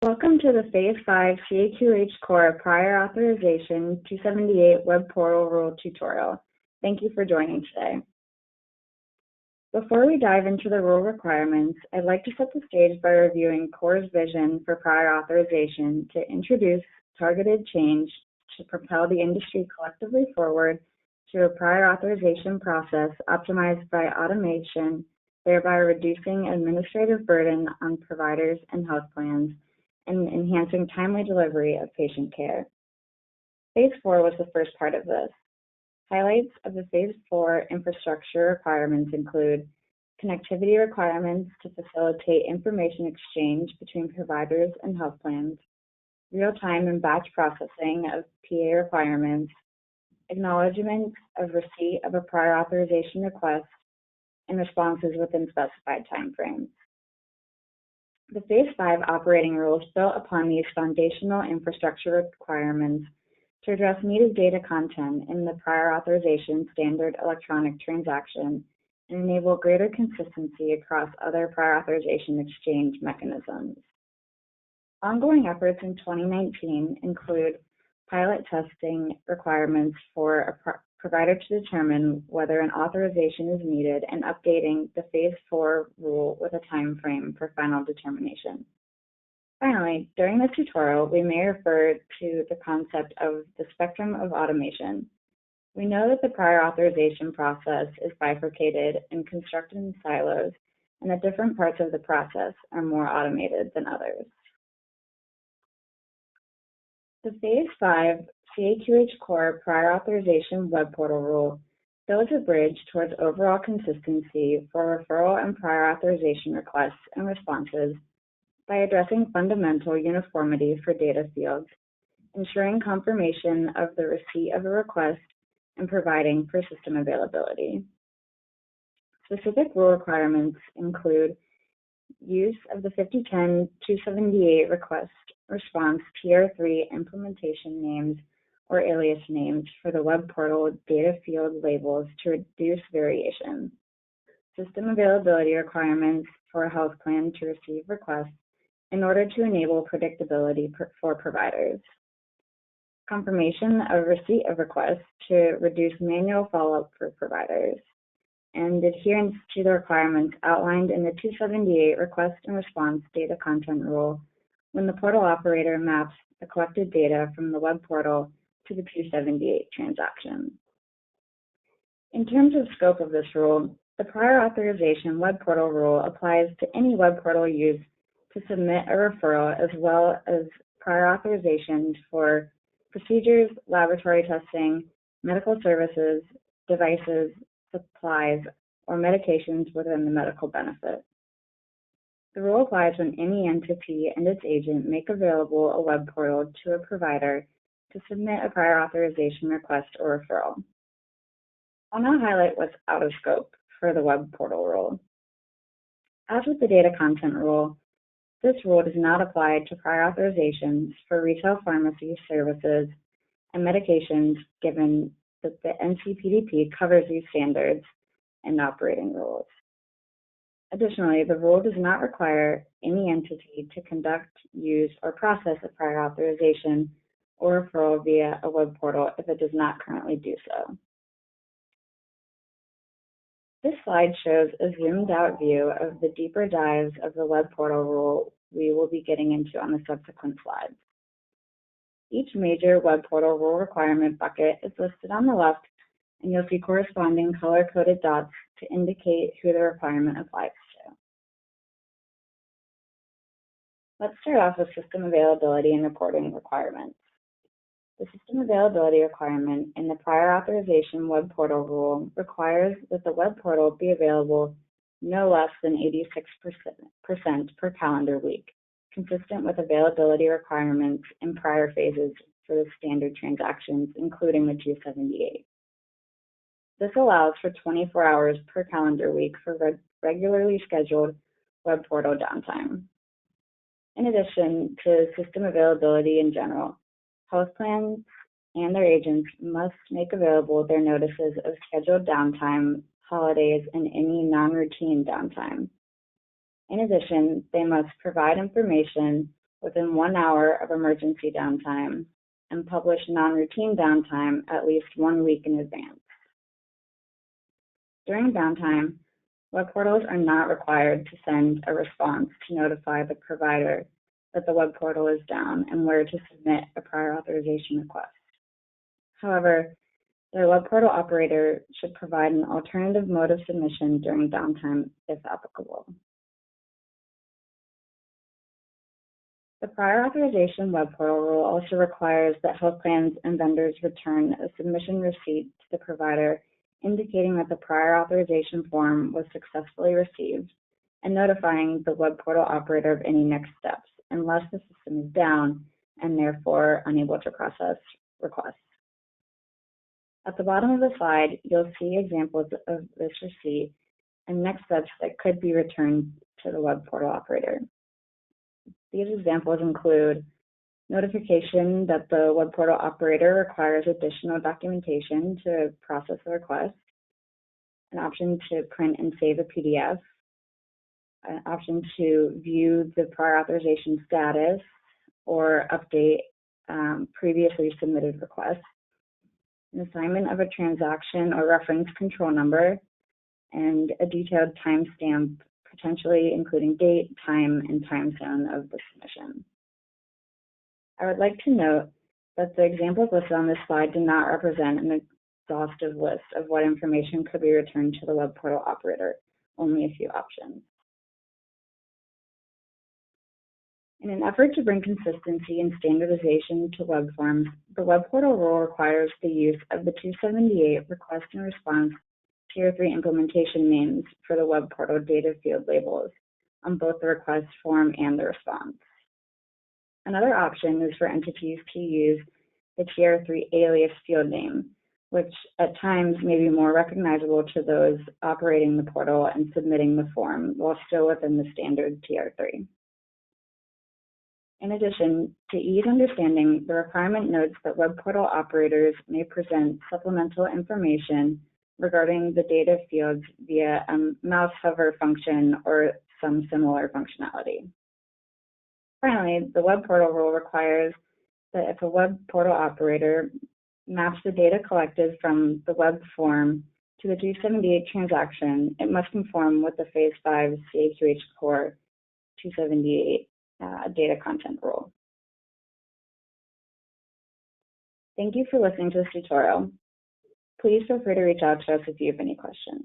Welcome to the Phase 5 CAQH CORE Prior Authorization 278 Web Portal Rule tutorial. Thank you for joining today. Before we dive into the rule requirements, I'd like to set the stage by reviewing CORE's vision for prior authorization to introduce targeted change to propel the industry collectively forward to a prior authorization process optimized by automation, thereby reducing administrative burden on providers and health plans and enhancing timely delivery of patient care. Phase 4 was the first part of this. Highlights of the Phase 4 infrastructure requirements include connectivity requirements to facilitate information exchange between providers and health plans, real-time and batch processing of PA requirements, acknowledgement of receipt of a prior authorization request, and responses within specified timeframes. The Phase 5 operating rules built upon these foundational infrastructure requirements to address needed data content in the prior authorization standard electronic transaction and enable greater consistency across other prior authorization exchange mechanisms. Ongoing efforts in 2019 include pilot testing requirements for a provider to determine whether an authorization is needed and updating the Phase 4 rule with a time frame for final determination. Finally, during this tutorial, we may refer to the concept of the spectrum of automation. We know that the prior authorization process is bifurcated and constructed in silos, and that different parts of the process are more automated than others. The Phase 5 CAQH CORE Prior Authorization Web Portal Rule builds a bridge towards overall consistency for referral and prior authorization requests and responses by addressing fundamental uniformity for data fields, ensuring confirmation of the receipt of a request, and providing for system availability. Specific rule requirements include use of the 5010-278 request response Tier 3 implementation names or alias names for the web portal data field labels to reduce variation. System availability requirements for a health plan to receive requests in order to enable predictability for providers. Confirmation of receipt of requests to reduce manual follow-up for providers. And adherence to the requirements outlined in the 278 request and response data content rule when the portal operator maps the collected data from the web portal to the 278 transaction. In terms of scope of this rule, the prior authorization web portal rule applies to any web portal used to submit a referral as well as prior authorizations for procedures, laboratory testing, medical services, devices, supplies, or medications within the medical benefit. The rule applies when any entity and its agent make available a web portal to a provider to submit a prior authorization request or referral. I'll now highlight what's out of scope for the web portal rule. As with the data content rule, this rule does not apply to prior authorizations for retail pharmacy services and medications given that the NCPDP covers these standards and operating rules. Additionally, the rule does not require any entity to conduct, use, or process a prior authorization or referral via a web portal if it does not currently do so. This slide shows a zoomed out view of the deeper dives of the web portal rule we will be getting into on the subsequent slides. Each major web portal rule requirement bucket is listed on the left, and you'll see corresponding color-coded dots to indicate who the requirement applies to. Let's start off with system availability and reporting requirements. The system availability requirement in the prior authorization web portal rule requires that the web portal be available no less than 86% per calendar week, consistent with availability requirements in prior phases for the standard transactions, including the 278. This allows for 24 hours per calendar week for regularly scheduled web portal downtime. In addition to system availability in general, health plans and their agents must make available their notices of scheduled downtime, holidays, and any non-routine downtime. In addition, they must provide information within 1 hour of emergency downtime and publish non-routine downtime at least 1 week in advance. During downtime, web portals are not required to send a response to notify the provider that the web portal is down and where to submit a prior authorization request. However, the web portal operator should provide an alternative mode of submission during downtime if applicable. The prior authorization web portal rule also requires that health plans and vendors return a submission receipt to the provider indicating that the prior authorization form was successfully received and notifying the web portal operator of any next steps unless the system is down and therefore unable to process requests. At the bottom of the slide, you'll see examples of this receipt and next steps that could be returned to the web portal operator. These examples include notification that the web portal operator requires additional documentation to process the request, an option to print and save a PDF, an option to view the prior authorization status or update previously submitted requests, an assignment of a transaction or reference control number, and a detailed timestamp, potentially including date, time, and time zone of the submission. I would like to note that the examples listed on this slide do not represent an exhaustive list of what information could be returned to the web portal operator, only a few options. In an effort to bring consistency and standardization to web forms, the web portal rule requires the use of the 278 request and response Tier 3 implementation names for the web portal data field labels on both the request form and the response. Another option is for entities to use the Tier 3 alias field name, which at times may be more recognizable to those operating the portal and submitting the form while still within the standard Tier 3. In addition, to ease understanding, the requirement notes that web portal operators may present supplemental information regarding the data fields via a mouse hover function or some similar functionality. Finally, the web portal rule requires that if a web portal operator maps the data collected from the web form to the 278 transaction, it must conform with the Phase 5 CAQH CORE 278 data content rule. Thank you for listening to this tutorial. Please feel free to reach out to us if you have any questions.